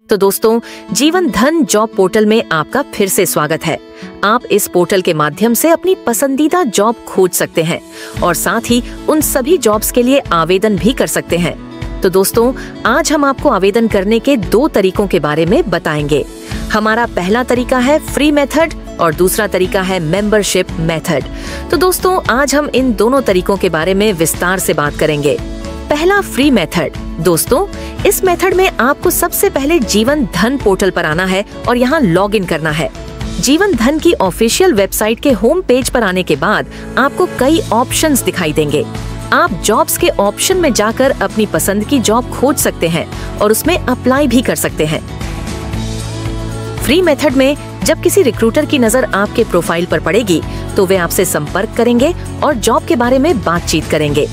तो दोस्तों, जीवन धन जॉब पोर्टल में आपका फिर से स्वागत है। आप इस पोर्टल के माध्यम से अपनी पसंदीदा जॉब खोज सकते हैं और साथ ही उन सभी जॉब्स के लिए आवेदन भी कर सकते हैं। तो दोस्तों, आज हम आपको आवेदन करने के 2 तरीकों के बारे में बताएंगे। हमारा पहला तरीका है फ्री मेथड और दूसरा तरीका है मेंबरशिप मेथड। तो दोस्तों, आज हम इन दोनों तरीकों के बारे में विस्तार से बात करेंगे। पहला फ्री मेथड। दोस्तों, इस मेथड में आपको सबसे पहले जीवन धन पोर्टल पर आना है और यहाँ लॉग इन करना है। जीवन धन की ऑफिशियल वेबसाइट के होम पेज पर आने के बाद आपको कई ऑप्शंस दिखाई देंगे। आप जॉब्स के ऑप्शन में जाकर अपनी पसंद की जॉब खोज सकते हैं और उसमें अप्लाई भी कर सकते हैं। फ्री मेथड में जब किसी रिक्रूटर की नजर आपके प्रोफाइल पर पड़ेगी तो वे आपसे संपर्क करेंगे और जॉब के बारे में बातचीत करेंगे।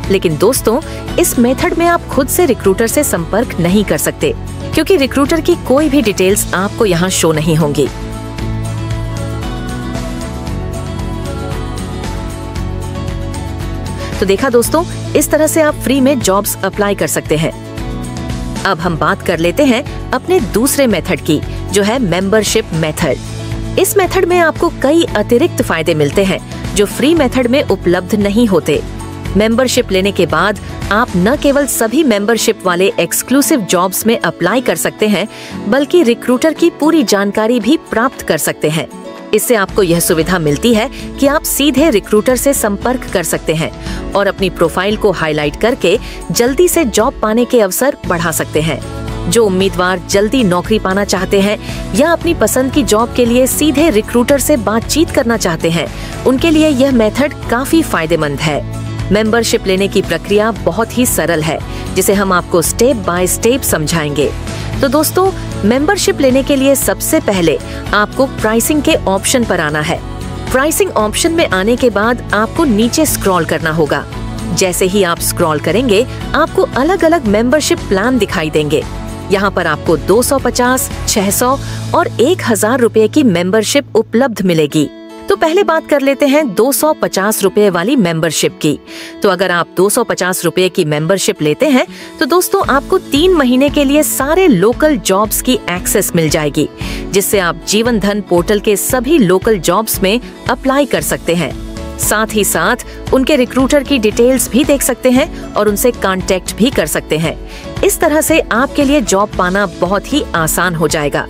लेकिन दोस्तों, इस मेथड में आप खुद से रिक्रूटर से संपर्क नहीं कर सकते क्योंकि रिक्रूटर की कोई भी डिटेल्स आपको यहाँ शो नहीं होंगी। तो देखा दोस्तों, इस तरह से आप फ्री में जॉब्स अप्लाई कर सकते हैं। अब हम बात कर लेते हैं अपने दूसरे मेथड की, जो है मेंबरशिप मेथड। इस मेथड में आपको कई अतिरिक्त फायदे मिलते हैं जो फ्री मेथड में उपलब्ध नहीं होते। मेंबरशिप लेने के बाद आप न केवल सभी मेंबरशिप वाले एक्सक्लूसिव जॉब्स में अप्लाई कर सकते हैं, बल्कि रिक्रूटर की पूरी जानकारी भी प्राप्त कर सकते हैं। इससे आपको यह सुविधा मिलती है कि आप सीधे रिक्रूटर से संपर्क कर सकते हैं और अपनी प्रोफाइल को हाईलाइट करके जल्दी से जॉब पाने के अवसर बढ़ा सकते हैं। जो उम्मीदवार जल्दी नौकरी पाना चाहते हैं या अपनी पसंद की जॉब के लिए सीधे रिक्रूटर से बातचीत करना चाहते हैं, उनके लिए यह मेथड काफी फायदेमंद है। मेंबरशिप लेने की प्रक्रिया बहुत ही सरल है, जिसे हम आपको स्टेप बाय स्टेप समझाएंगे। तो दोस्तों, मेंबरशिप लेने के लिए सबसे पहले आपको प्राइसिंग के ऑप्शन पर आना है। प्राइसिंग ऑप्शन में आने के बाद आपको नीचे स्क्रॉल करना होगा। जैसे ही आप स्क्रॉल करेंगे, आपको अलग अलग मेंबरशिप प्लान दिखाई देंगे। यहाँ पर आपको 250, 600 और 1000 रुपए की मेंबरशिप उपलब्ध मिलेगी। तो पहले बात कर लेते हैं 250 रुपए वाली मेंबरशिप की। तो अगर आप 250 रुपए की मेंबरशिप लेते हैं तो दोस्तों, आपको 3 महीने के लिए सारे लोकल जॉब्स की एक्सेस मिल जाएगी, जिससे आप जीवन धन पोर्टल के सभी लोकल जॉब्स में अप्लाई कर सकते हैं। साथ ही साथ उनके रिक्रूटर की डिटेल्स भी देख सकते हैं और उनसे कांटेक्ट भी कर सकते हैं। इस तरह से आपके लिए जॉब पाना बहुत ही आसान हो जाएगा।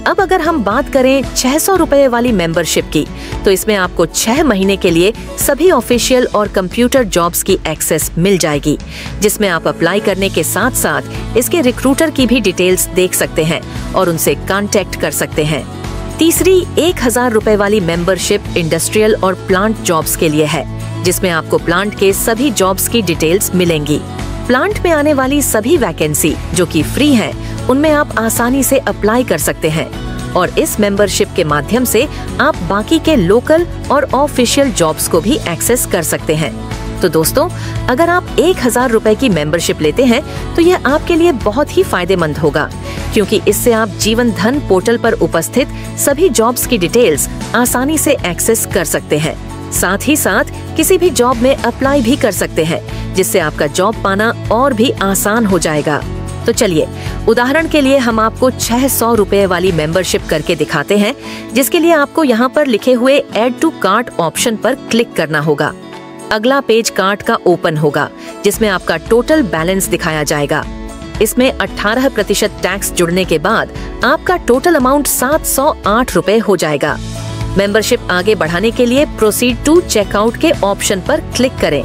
अब अगर हम बात करें 600 रुपए वाली मेंबरशिप की, तो इसमें आपको 6 महीने के लिए सभी ऑफिशियल और कंप्यूटर जॉब्स की एक्सेस मिल जाएगी, जिसमें आप अप्लाई करने के साथ साथ इसके रिक्रूटर की भी डिटेल्स देख सकते हैं और उनसे कांटेक्ट कर सकते हैं। तीसरी 1000 रुपए वाली मेंबरशिप इंडस्ट्रियल और प्लांट जॉब्स के लिए है, जिसमें आपको प्लांट के सभी जॉब्स की डिटेल्स मिलेंगी। प्लांट में आने वाली सभी वैकेंसी जो कि फ्री हैं, उनमें आप आसानी से अप्लाई कर सकते हैं और इस मेंबरशिप के माध्यम से आप बाकी के लोकल और ऑफिशियल जॉब्स को भी एक्सेस कर सकते हैं। तो दोस्तों, अगर आप 1000 रुपए की मेंबरशिप लेते हैं तो यह आपके लिए बहुत ही फायदेमंद होगा, क्योंकि इससे आप जीवन धन पोर्टल पर उपस्थित सभी जॉब्स की डिटेल्स आसानी से एक्सेस कर सकते हैं। साथ ही साथ किसी भी जॉब में अप्लाई भी कर सकते हैं, जिससे आपका जॉब पाना और भी आसान हो जाएगा। तो चलिए, उदाहरण के लिए हम आपको 600 रुपए वाली मेंबरशिप करके दिखाते हैं, जिसके लिए आपको यहाँ पर लिखे हुए ऐड टू कार्ट ऑप्शन पर क्लिक करना होगा। अगला पेज कार्ट का ओपन होगा, जिसमें आपका टोटल बैलेंस दिखाया जाएगा। इसमें 18% टैक्स जुड़ने के बाद आपका टोटल अमाउंट 708 रुपए हो जाएगा। मेंबरशिप आगे बढ़ाने के लिए प्रोसीड टू चेकआउट के ऑप्शन पर क्लिक करें।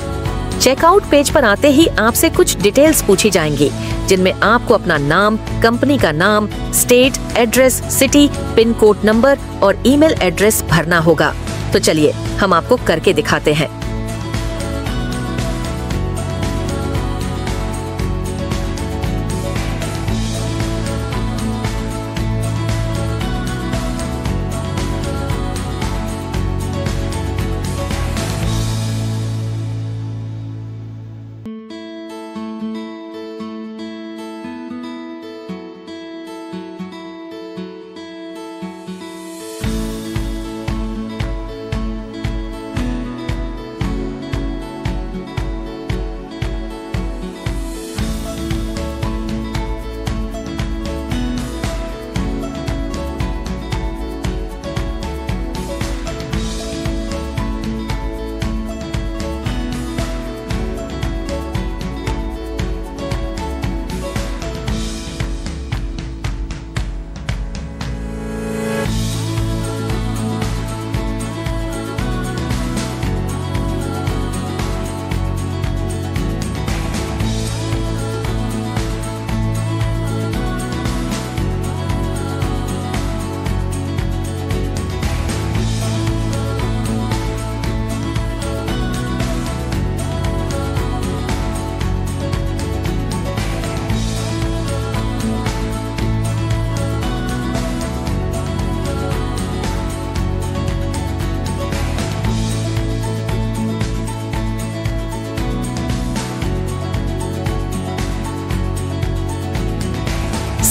चेकआउट पेज पर आते ही आपसे कुछ डिटेल्स पूछी जाएंगी, जिनमें आपको अपना नाम, कंपनी का नाम, state, address, city, pin code number और ईमेल एड्रेस भरना होगा। तो चलिए, हम आपको करके दिखाते हैं।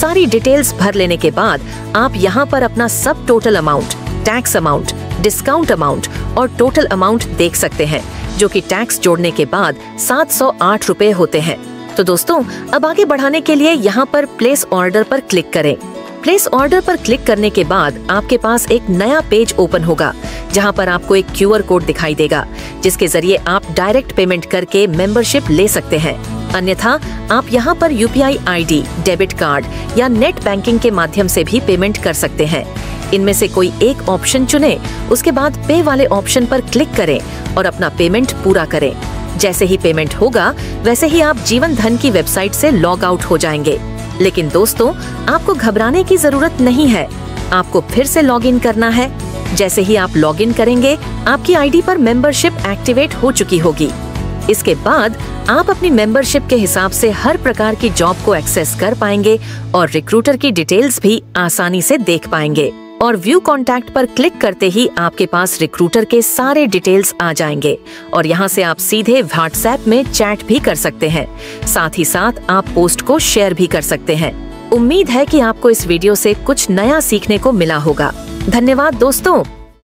सारी डिटेल्स भर लेने के बाद आप यहाँ पर अपना सब total amount, tax amount, discount amount और टोटल अमाउंट देख सकते हैं, जो कि टैक्स जोड़ने के बाद 708 रुपए होते हैं। तो दोस्तों, अब आगे बढ़ाने के लिए यहाँ पर प्लेस ऑर्डर पर क्लिक करें। प्लेस ऑर्डर पर क्लिक करने के बाद आपके पास एक नया पेज ओपन होगा, जहां पर आपको एक QR कोड दिखाई देगा, जिसके जरिए आप डायरेक्ट पेमेंट करके मेंबरशिप ले सकते हैं। अन्यथा आप यहां पर UPI ID, डेबिट कार्ड या नेट बैंकिंग के माध्यम से भी पेमेंट कर सकते हैं। इनमें से कोई एक ऑप्शन चुनें, उसके बाद पे वाले ऑप्शन पर क्लिक करें और अपना पेमेंट पूरा करें। जैसे ही पेमेंट होगा, वैसे ही आप जीवन धन की वेबसाइट से लॉग आउट हो जाएंगे। लेकिन दोस्तों, आपको घबराने की जरूरत नहीं है। आपको फिर से लॉग इन करना है। जैसे ही आप लॉग इन करेंगे, आपकी ID पर मेंबरशिप एक्टिवेट हो चुकी होगी। इसके बाद आप अपनी मेंबरशिप के हिसाब से हर प्रकार की जॉब को एक्सेस कर पाएंगे और रिक्रूटर की डिटेल्स भी आसानी से देख पाएंगे। और व्यू कॉन्टैक्ट पर क्लिक करते ही आपके पास रिक्रूटर के सारे डिटेल्स आ जाएंगे और यहाँ से आप सीधे व्हाट्सएप में चैट भी कर सकते हैं। साथ ही साथ आप पोस्ट को शेयर भी कर सकते हैं। उम्मीद है कि आपको इस वीडियो से कुछ नया सीखने को मिला होगा। धन्यवाद दोस्तों।